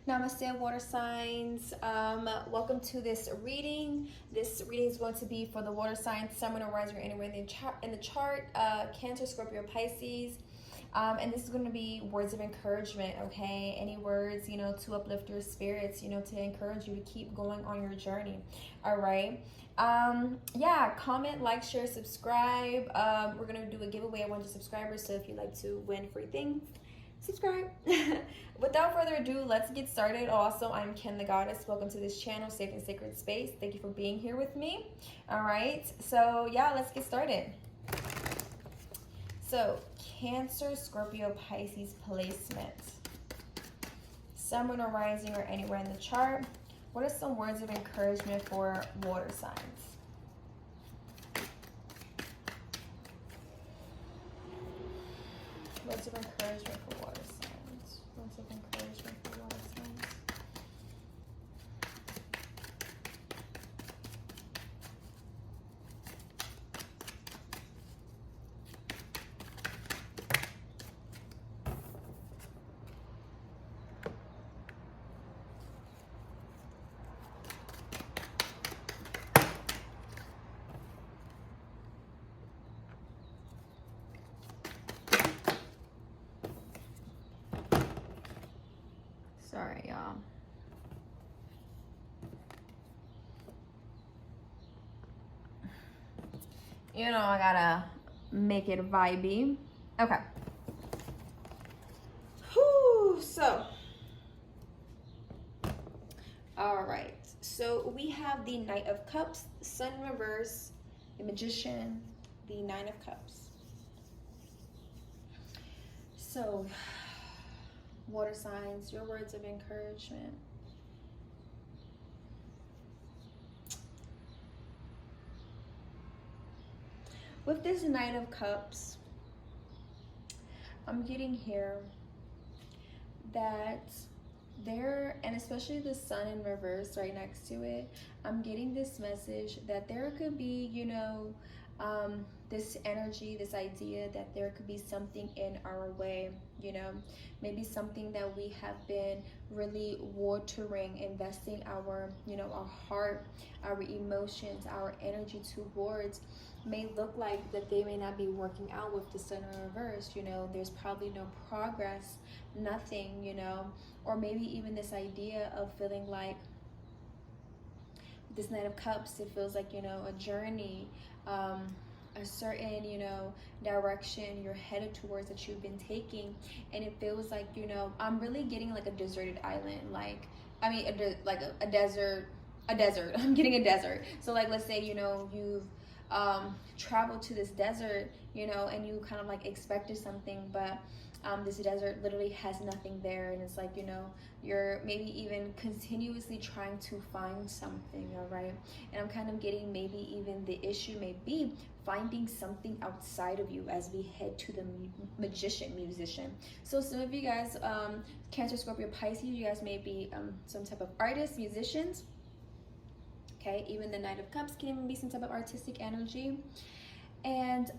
Namaste, water signs. Welcome to this reading. This reading is going to be for the water signs, Sun, Moon, or Rising, or anywhere in the chart. Cancer, Scorpio, Pisces. And this is going to be words of encouragement, okay? Any words, to uplift your spirits, to encourage you to keep going on your journey, all right? Yeah, comment, like, share, subscribe. We're going to do a giveaway of 100 subscribers, so if you'd like to win free things, subscribe. Without further ado, let's get started. Also, I'm Ken the Goddess. Welcome to this channel, Safe and Sacred Space. Thank you for being here with me. All right, so yeah, let's get started. So, Cancer, Scorpio, Pisces placement. Sun, Moon, or Rising, or anywhere in the chart. What are some words of encouragement for water signs? Words of encouragement for water signs. Words of encouragement for water signs. Sorry, y'all. I gotta make it vibey. Okay. Whew, so. All right. So we have the Knight of Cups, Sun in reverse, the Magician, the Nine of Cups. So, water signs, your words of encouragement. With this Knight of Cups, I'm getting here that there, and especially the Sun in reverse right next to it, I'm getting this message that there could be, this energy, this idea that there could be something in our way, maybe something that we have been really watering, investing our, our heart, our emotions, our energy towards, may look like that they may not be working out with the Sun in reverse. There's probably no progress, nothing, or maybe even this idea of feeling like this Knight of Cups, it feels like, a journey, a certain, direction you're headed towards that you've been taking, and it feels like, I'm really getting like a deserted island, a desert, I'm getting a desert. So like, let's say, you've traveled to this desert, and you kind of like expected something, but this desert literally has nothing there, and it's like, you're maybe even continuously trying to find something, all right? And I'm kind of getting maybe even the issue may be finding something outside of you as we head to the musician. So some of you guys, Cancer, Scorpio, Pisces, you guys may be some type of artists, musicians. Okay, even the Knight of Cups can even be some type of artistic energy. And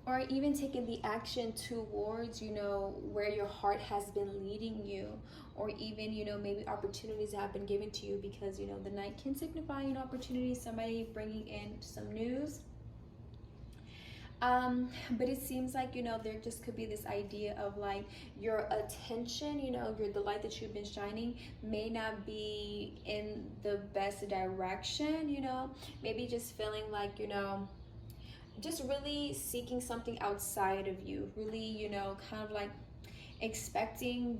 or even taking the action towards, where your heart has been leading you, or even, maybe opportunities have been given to you, because, the Knight can signify, opportunities, somebody bringing in some news. But it seems like, there just could be this idea of like your attention, the light that you've been shining may not be in the best direction, maybe just feeling like, just really seeking something outside of you, really, kind of like expecting,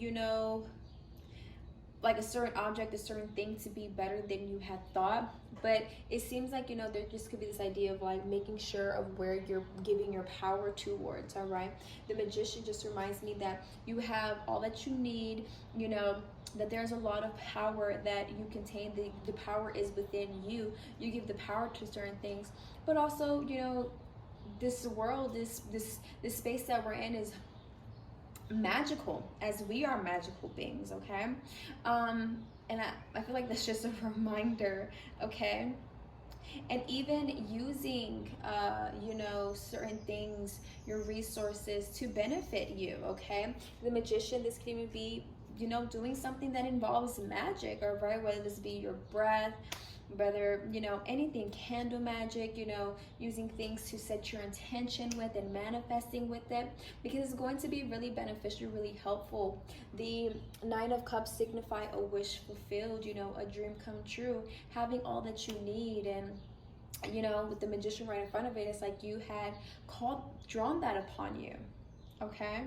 like a certain object, a certain thing to be better than you had thought. But it seems like, there just could be this idea of like making sure of where you're giving your power towards, all right? The Magician just reminds me that you have all that you need, that there's a lot of power that you contain. The power is within you. You give the power to certain things, but also, this world, this space that we're in is magical, as we are magical beings, okay? And I feel like that's just a reminder, okay? And even using certain things, your resources, to benefit you, okay? The Magician, this can even be you know, doing something that involves magic, all right? Whether this be your breath, whether, you know, anything, candle magic, you know, using things to set your intention with and manifesting with it, because it's going to be really beneficial, really helpful. The Nine of Cups signify a wish fulfilled, you know, a dream come true, having all that you need. And you know, with the Magician right in front of it, it's like you had drawn that upon you. Okay.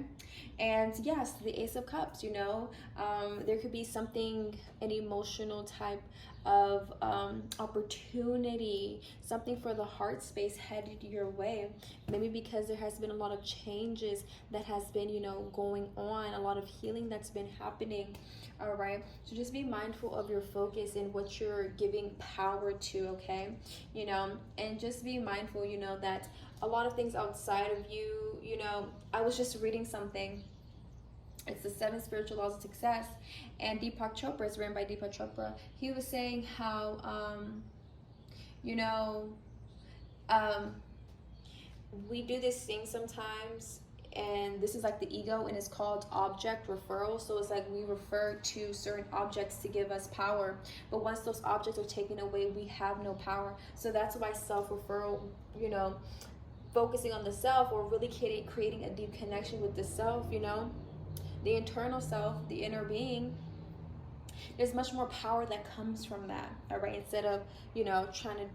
And yes, the Ace of Cups, you know, there could be something, an emotional type of opportunity, something for the heart space headed your way. Maybe because there has been a lot of changes that has been, you know, going on, a lot of healing that's been happening. All right, so just be mindful of your focus and what you're giving power to, okay? You know, and just be mindful, you know, that a lot of things outside of you, you know, I was just reading something. It's the 7 spiritual laws of success, and Deepak Chopra, is written by Deepak Chopra. He was saying how, you know, we do this thing sometimes, and this is like the ego, and it's called object referral. So it's like we refer to certain objects to give us power, but once those objects are taken away, we have no power. So that's why self-referral, you know, focusing on the self, or really creating a deep connection with the self, you know, the internal self, the inner being, there's much more power that comes from that. All right, instead of, you know, trying to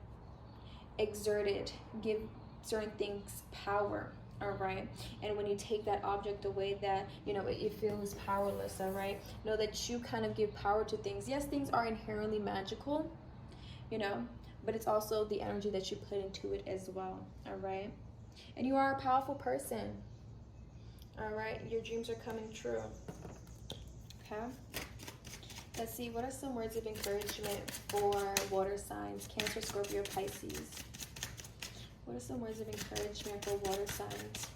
exert it, give certain things power. All right, and when you take that object away, that, you know, it feels powerless. All right, know that you kind of give power to things. Yes, things are inherently magical, you know, but it's also the energy that you put into it as well. All right, and you are a powerful person. All right, your dreams are coming true. Okay, let's see, what are some words of encouragement for water signs? Cancer, Scorpio, Pisces. What are some words of encouragement for water signs?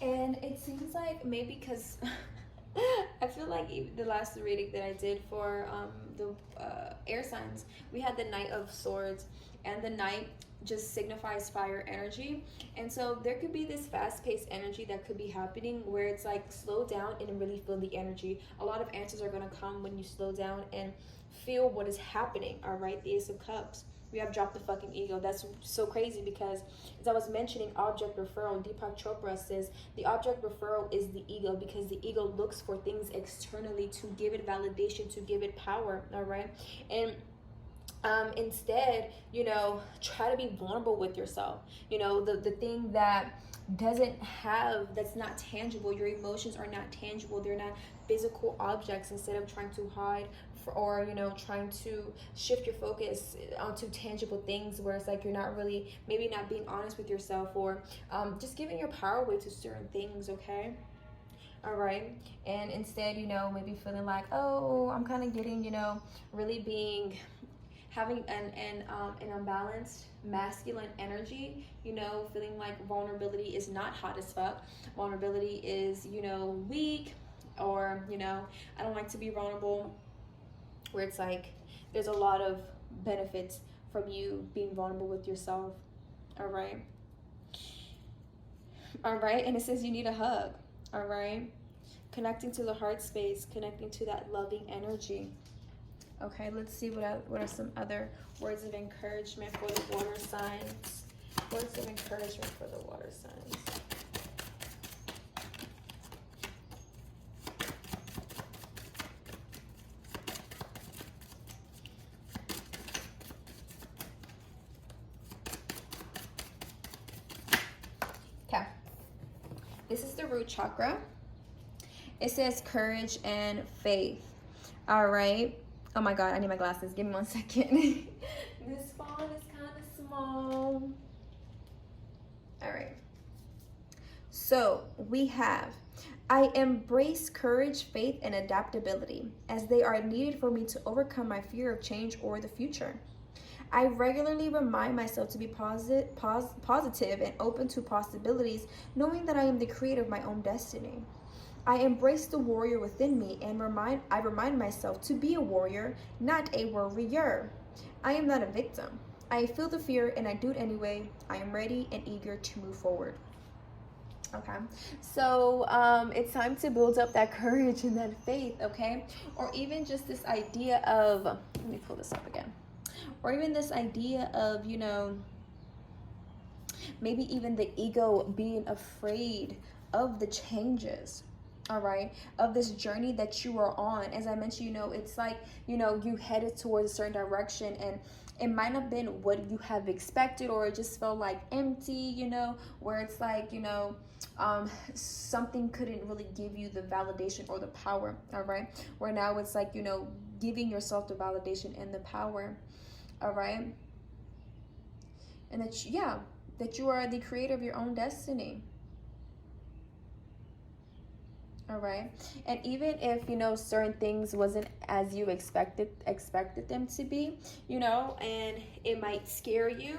And it seems like maybe because I feel like even the last reading that I did for the air signs, we had the Knight of Swords, and the Knight just signifies fire energy. And so there could be this fast-paced energy that could be happening where it's like slow down and really feel the energy. A lot of answers are going to come when you slow down and feel what is happening. All right, the Ace of Cups. We have dropped the fucking ego. That's so crazy because, as I was mentioning, object referral, Deepak Chopra says the object referral is the ego, because the ego looks for things externally to give it validation, to give it power. All right, and instead, you know, try to be vulnerable with yourself. You know, the thing that that's not tangible, your emotions are not tangible, they're not physical objects. Instead of trying to hide or, you know, trying to shift your focus onto tangible things where it's like you're not really, maybe not being honest with yourself, or just giving your power away to certain things. Okay, all right, and instead, you know, maybe feeling like, oh, I'm kind of getting, you know, really having an unbalanced masculine energy, you know, feeling like vulnerability is not hot as fuck. Vulnerability is, you know, weak, or, you know, I don't like to be vulnerable, where it's like there's a lot of benefits from you being vulnerable with yourself. All right. All right, and it says you need a hug. All right, connecting to the heart space, connecting to that loving energy. Okay, let's see what are some other words of encouragement for the water signs. Words of encouragement for the water signs. Okay, this is the root chakra. It says courage and faith. All right. Oh my God, I need my glasses. Give me 1 second. This font is kind of small. All right. So we have, I embrace courage, faith, and adaptability as they are needed for me to overcome my fear of change or the future. I regularly remind myself to be positive and open to possibilities, knowing that I am the creator of my own destiny. I embrace the warrior within me and I remind myself to be a warrior, not a worrier. I am not a victim. I feel the fear and I do it anyway. I am ready and eager to move forward. Okay, so it's time to build up that courage and that faith, okay? Or even just this idea of, let me pull this up again. Or even this idea of, you know, maybe even the ego being afraid of the changes, all right, of this journey that you are on. As I mentioned, you know, it's like, you know, you headed towards a certain direction and it might have been what you have expected, or it just felt like empty, you know, where it's like, you know, something couldn't really give you the validation or the power, all right, where now it's like, you know, giving yourself the validation and the power, all right, and that, yeah, that you are the creator of your own destiny. All right, and even if, you know, certain things wasn't as you expected them to be, you know, and it might scare you,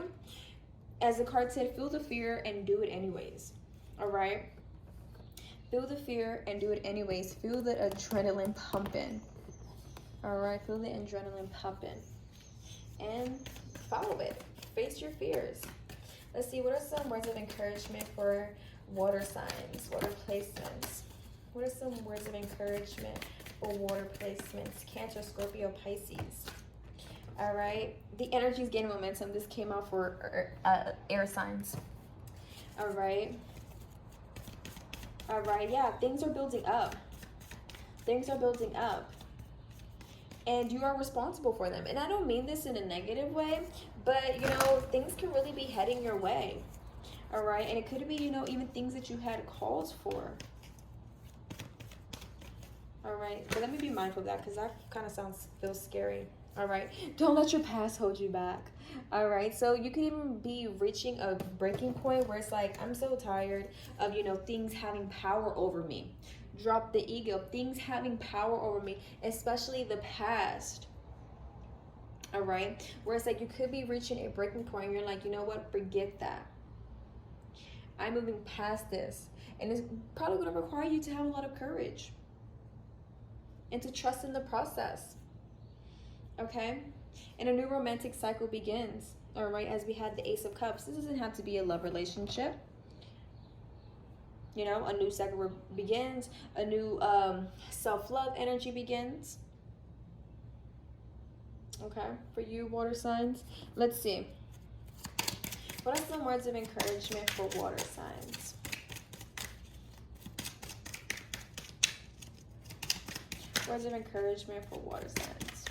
as the card said, feel the fear and do it anyways. All right, feel the fear and do it anyways. Feel the adrenaline pumping. All right, feel the adrenaline pumping and follow it. Face your fears. Let's see, what are some words of encouragement for water signs, water placements? What are some words of encouragement for water placements? Cancer, Scorpio, Pisces. All right. The energy is gaining momentum. This came out for air signs. All right. All right. Yeah, things are building up. Things are building up. And you are responsible for them. And I don't mean this in a negative way, but, you know, things can really be heading your way. All right. And it could be, you know, even things that you had calls for. All right, but let me be mindful of that, because that kind of feels scary. All right, don't let your past hold you back. All right, so you can even be reaching a breaking point where it's like, I'm so tired of, you know, things having power over me. Drop the ego, things having power over me, especially the past. All right, where it's like you could be reaching a breaking point and you're like, you know what, forget that. I'm moving past this, and it's probably going to require you to have a lot of courage and to trust in the process, okay? And a new romantic cycle begins, all right, as we had the Ace of Cups. This doesn't have to be a love relationship. You know, a new cycle begins, a new self-love energy begins, okay, for you water signs. Let's see. What are some words of encouragement for water signs? Words of encouragement for water signs.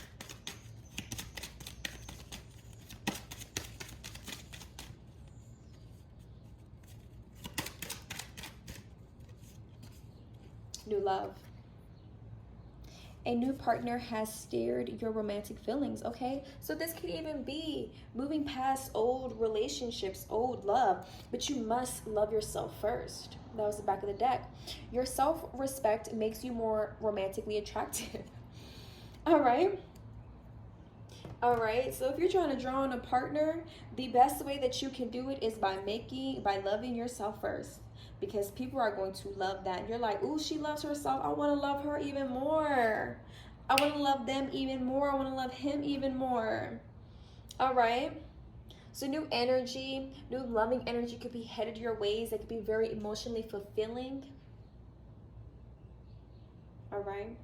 New love. A new partner has stirred your romantic feelings, okay? So this could even be moving past old relationships, old love, but you must love yourself first. That was the back of the deck. Your self-respect makes you more romantically attractive. All right? All right, so if you're trying to draw on a partner, the best way that you can do it is by loving yourself first. Because people are going to love that. You're like, ooh, she loves herself. I want to love her even more. I want to love them even more. I want to love him even more. All right. So new energy, new loving energy could be headed your ways. That could be very emotionally fulfilling. All right.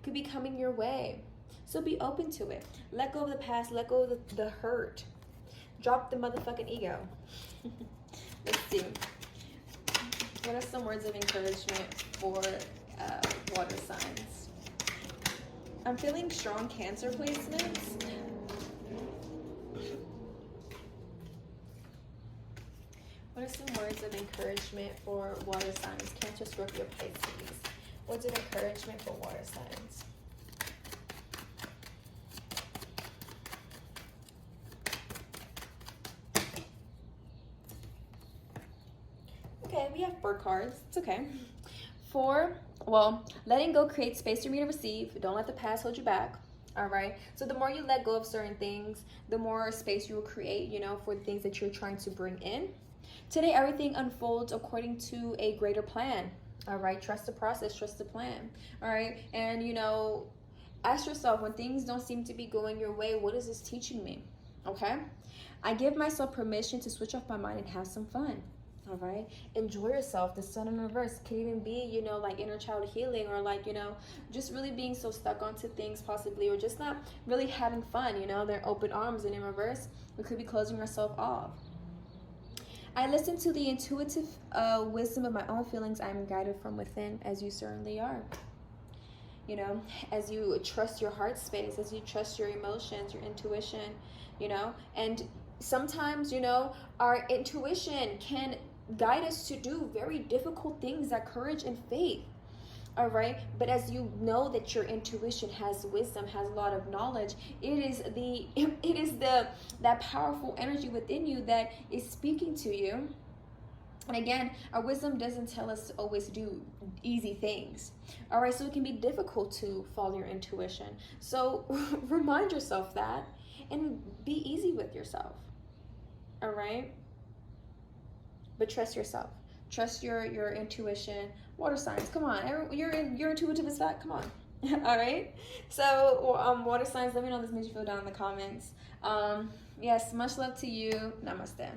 Could be coming your way. So be open to it. Let go of the past. Let go of the hurt. Drop the motherfucking ego. Let's see. What are some words of encouragement for water signs? I'm feeling strong Cancer placements. What are some words of encouragement for water signs? Cancer, Scorpio, Pisces. Words of encouragement for water signs. Okay, we have 4 cards. It's okay. 4, well, letting go creates space for me to receive. Don't let the past hold you back. All right. So the more you let go of certain things, the more space you will create, you know, for the things that you're trying to bring in. Today, everything unfolds according to a greater plan. All right, trust the process, trust the plan. All right, and you know, ask yourself, when things don't seem to be going your way, what is this teaching me? Okay, I give myself permission to switch off my mind and have some fun. All right, enjoy yourself. The sun in reverse can even be, you know, like inner child healing, or like, you know, just really being so stuck onto things possibly, or just not really having fun. You know, they're open arms, and in reverse, we could be closing ourselves off. I listen to the intuitive wisdom of my own feelings. I'm guided from within, as you certainly are. You know, as you trust your heart space, as you trust your emotions, your intuition, you know, and sometimes, you know, our intuition can guide us to do very difficult things, that courage and faith. All right, but as you know that your intuition has wisdom, has a lot of knowledge, it is that powerful energy within you that is speaking to you. And again, our wisdom doesn't tell us to always do easy things. All right, so it can be difficult to follow your intuition. So remind yourself that, and be easy with yourself. All right, but trust yourself. Trust your intuition. Water signs, come on. You're intuitive as that. Come on. All right. So water signs, let me know if this makes you feel down in the comments. Yes, much love to you. Namaste.